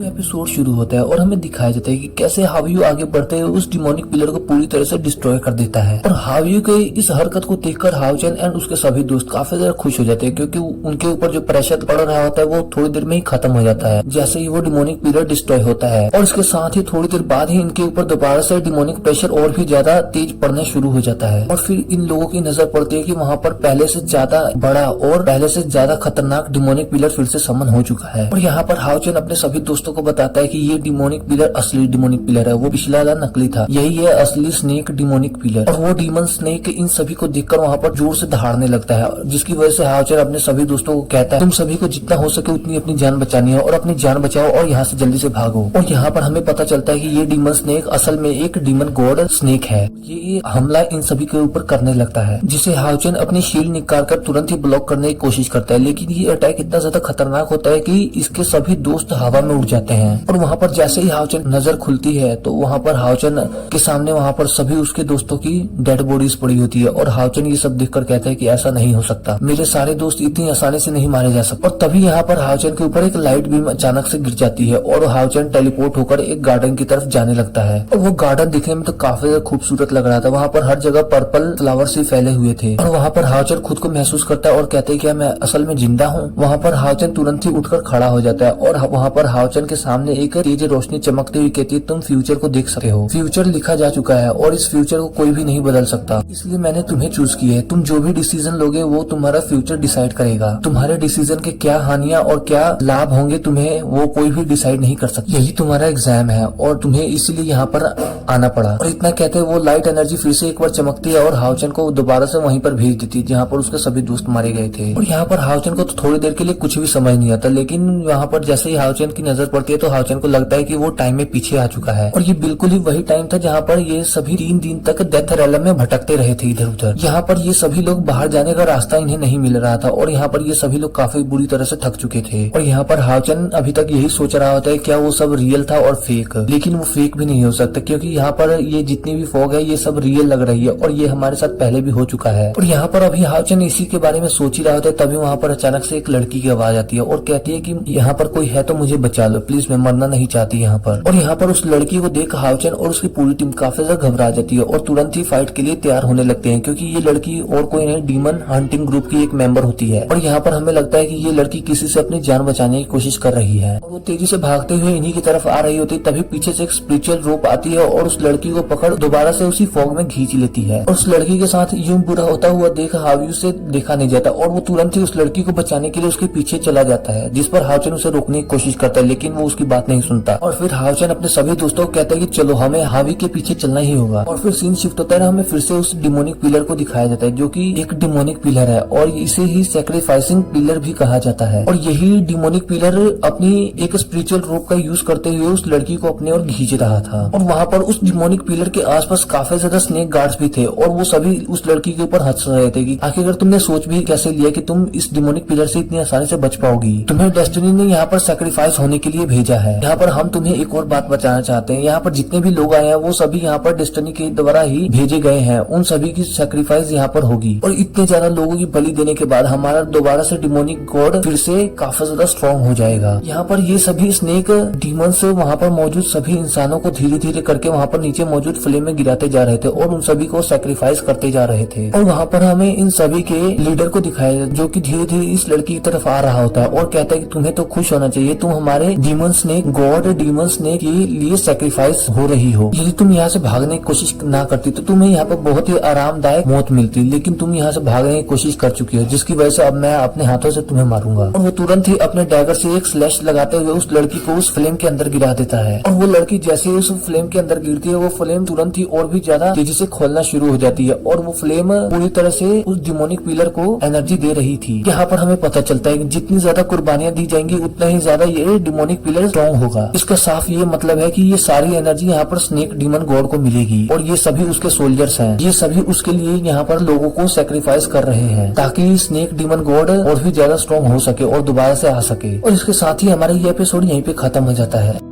Episode शुरू होता है और हमें दिखाया जाता है कि कैसे हावियू आगे बढ़ते हुए उस डिमोनिक पिलर को पूरी तरह से डिस्ट्रॉय कर देता है। और हावियू के इस हरकत को देखकर हाओचन एंड उसके सभी दोस्त काफी ज्यादा खुश हो जाते हैं, क्योंकि उनके ऊपर जो प्रेशर पड़ रहा होता है वो थोड़ी देर में ही खत्म हो जाता है जैसे ही वो डिमोनिक पिलर डिस्ट्रॉय होता है। और इसके साथ ही थोड़ी देर बाद ही इनके ऊपर दोबारा से डिमोनिक प्रेशर और भी ज्यादा तेज पड़ना शुरू हो जाता है। और फिर इन लोगों की नजर पड़ती है कि वहाँ पर पहले से ज्यादा बड़ा और पहले से ज्यादा खतरनाक डिमोनिक पिलर फिर से समन हो चुका है। और यहाँ पर हाओचन अपने सभी दोस्तों को बताता है कि ये डिमोनिक पिलर असली डिमोनिक पिलर है, वो पिछला वाला नकली था, यही है असली स्नेक डिमोनिक पिलर। और वो डीमन स्नेक इन सभी को देखकर वहाँ पर जोर से दहाड़ने लगता है, जिसकी वजह से हाओचन अपने सभी दोस्तों को कहता है तुम सभी को जितना हो सके उतनी अपनी जान बचानी है और अपनी जान बचाओ और यहाँ से जल्दी से भागो। और यहाँ पर हमें पता चलता है कि ये डीमन स्नेक असल में एक डीमन गॉड स्नेक है। ये हमला इन सभी के ऊपर करने लगता है, जिसे हाओचन अपनी शील्ड निकाल कर तुरंत ही ब्लॉक करने की कोशिश करता है। लेकिन ये अटैक इतना ज्यादा खतरनाक होता है कि इसके सभी दोस्त हवा में उड़ जाते हैं। और वहाँ पर जैसे ही हाओचन नजर खुलती है तो वहाँ पर हाओचन के सामने वहाँ पर सभी उसके दोस्तों की डेड बॉडीज पड़ी होती है। और हाओचन ये सब देखकर कहता है कि ऐसा नहीं हो सकता, मेरे सारे दोस्त इतनी आसानी से नहीं मारे जा सकते। और तभी यहाँ पर हाओचन के ऊपर एक लाइट बीम अचानक से गिर जाती है और हाओचन टेलीपोर्ट होकर एक गार्डन की तरफ जाने लगता है। और वो गार्डन दिखने में तो काफी खूबसूरत लग रहा था, वहाँ पर हर जगह पर्पल फ्लावर्स ही फैले हुए थे। और वहाँ पर हाओचन खुद को महसूस करता है और कहते हैं क्या मैं असल में जिंदा हूँ। वहाँ पर हाओचन तुरंत ही उठकर खड़ा हो जाता है और वहाँ पर हाओचन के सामने एक तेज रोशनी चमकती हुई कहती है तुम फ्यूचर को देख सकते हो, फ्यूचर लिखा जा चुका है और इस फ्यूचर को कोई भी नहीं बदल सकता, इसलिए मैंने तुम्हें चूज किया है। तुम जो भी डिसीजन लोगे वो तुम्हारा फ्यूचर डिसाइड करेगा, तुम्हारे डिसीजन के क्या हानियां और क्या लाभ होंगे तुम्हें वो कोई भी डिसाइड नहीं कर सकता, यही तुम्हारा एग्जाम है और तुम्हें इसीलिए यहाँ पर आना पड़ा। और इतना कहते हैं वो लाइट एनर्जी फिर से एक बार चमकती है और हाओचन को दोबारा से वहीं पर भेज देती है जहाँ पर उसके सभी दोस्त मारे गए थे। और यहाँ पर हाओचन को तो थोड़ी देर के लिए कुछ भी समझ नहीं आता, लेकिन यहाँ पर जैसे ही हाओचन की नजर पड़ती है तो हाओचन को लगता है कि वो टाइम में पीछे आ चुका है। और ये बिल्कुल ही वही टाइम था जहाँ पर ये सभी 3 दिन तक डेथ रैलम में भटकते रहे थे इधर उधर। यहाँ पर ये सभी लोग बाहर जाने का रास्ता इन्हें नहीं मिल रहा था और यहाँ पर ये सभी लोग काफी बुरी तरह से थक चुके थे। और यहाँ पर हाओचन अभी तक यही सोच रहा होता है क्या वो सब रियल था और फेक, लेकिन वो फेक भी नहीं हो सकता क्योंकि यहाँ पर ये जितनी भी फॉग है ये सब रियल लग रही है और ये हमारे साथ पहले भी हो चुका है। और यहाँ पर अभी हाओचन इसी के बारे में सोच ही रहा होता है, तभी वहाँ पर अचानक से एक लड़की की आवाज आती है और कहती है कि यहाँ पर कोई है तो मुझे बचा लो प्लीज, मैं मरना नहीं चाहती यहाँ पर। और यहाँ पर उस लड़की को देख हाओचन और उसकी पूरी टीम काफी ज्यादा घबरा जाती है और तुरंत ही फाइट के लिए तैयार होने लगते हैं, क्योंकि ये लड़की और कोई नहीं डीमन हंटिंग ग्रुप की एक मेंबर होती है। और यहाँ पर हमें लगता है कि ये लड़की किसी से अपनी जान बचाने की कोशिश कर रही है और वो तेजी से भागते हुए इन्हीं की तरफ आ रही होती है। तभी पीछे से एक स्पिरिचुअल रोप आती है और उस लड़की को पकड़ दोबारा से उसी फॉग में खींच लेती है। और उस लड़की के साथ यूं बुरा होता हुआ देख हावियू से देखा नहीं जाता और वो तुरंत ही उस लड़की को बचाने के लिए उसके पीछे चला जाता है, जिस पर हाओचन उसे रोकने की कोशिश करता है लेकिन वो उसकी बात नहीं सुनता। और फिर हाओचन अपने सभी दोस्तों को कहता है कि चलो हमें हावी के पीछे चलना ही होगा। और फिर सीन शिफ्ट होता है, हमें फिर से उस डिमोनिक पिलर को दिखाया जाता है जो कि एक डिमोनिक पिलर है और इसे ही सैक्रिफाइसिंग पिलर भी कहा जाता है। और यही डिमोनिक पिलर अपनी एक स्पिरिचुअल रोप का यूज करते हुए उस लड़की को अपने ओर खींच रहा था। और वहाँ पर उस डिमोनिक पिलर के आसपास काफी ज्यादा स्नेक गार्ड्स भी थे और वो सभी उस लड़की के ऊपर हंस रहे थे कि आखिर तुमने सोच भी कैसे लिया कि तुम इस डिमोनिक पिलर से इतनी आसानी से बच पाओगी, तुम्हें डेस्टिनी ने यहाँ पर सैक्रिफाइस होने के लिए भेजा है। यहाँ पर हम तुम्हें एक और बात बताना चाहते हैं, यहाँ पर जितने भी लोग आए हैं वो सभी यहाँ पर डेस्टिनी के द्वारा ही भेजे गए हैं, उन सभी की सैक्रिफाइस यहाँ पर होगी। और इतने ज्यादा लोगों की बलि देने के बाद हमारा दोबारा से डिमोनिक गॉड फिर से काफी ज्यादा स्ट्रॉन्ग हो जाएगा। यहाँ पर ये सभी स्नेक डीमंस वहाँ पर मौजूद सभी इंसानों को धीरे धीरे करके वहाँ पर नीचे मौजूद फ्लेम में गिराते जा रहे थे और उन सभी को सैक्रिफाइस करते जा रहे थे। और वहाँ पर हमें इन सभी के लीडर को दिखाया जो कि धीरे धीरे इस लड़की की तरफ आ रहा होता है और कहता है कि तुम्हें तो खुश होना चाहिए, तुम हमारे demon snake God demon snake के लिए सैक्रिफाइस हो रही हो। यदि तुम यहाँ से भागने की कोशिश ना करती तो तुम्हें यहाँ पर बहुत ही आरामदायक मौत मिलती, लेकिन तुम यहाँ से भागने की कोशिश कर चुकी हो जिसकी वजह से अब मैं अपने हाथों से तुम्हें मारूंगा। और वो तुरंत ही अपने डैगर से एक स्लैश लगाते हुए उस लड़की को उस फ्लेम के अंदर गिरा देता है। और वो लड़की जैसे ही उस फ्लेम के अंदर गिरती है वो फ्लेम तुरंत ही और भी ज्यादा तेजी से खोलना शुरू हो जाती है और वो फ्लेम पूरी तरह से उस डिमोनिक पिलर को एनर्जी दे रही थी। यहाँ पर हमें पता चलता है कि जितनी ज्यादा कुर्बानियां दी जाएंगी उतना ही ज्यादा ये डिमोनिक पिलर स्ट्रॉन्ग होगा। इसका साफ ये मतलब है कि ये सारी एनर्जी यहाँ पर स्नेक डीमन गॉड को मिलेगी और ये सभी उसके सोल्जर्स हैं, ये सभी उसके लिए यहाँ पर लोगों को सैक्रिफाइस कर रहे हैं ताकि स्नेक डीमन गॉड और भी ज्यादा स्ट्रॉन्ग हो सके और दोबारा से आ सके। और इसके साथ ही हमारा ये एपिसोड यहीं पे खत्म हो जाता है।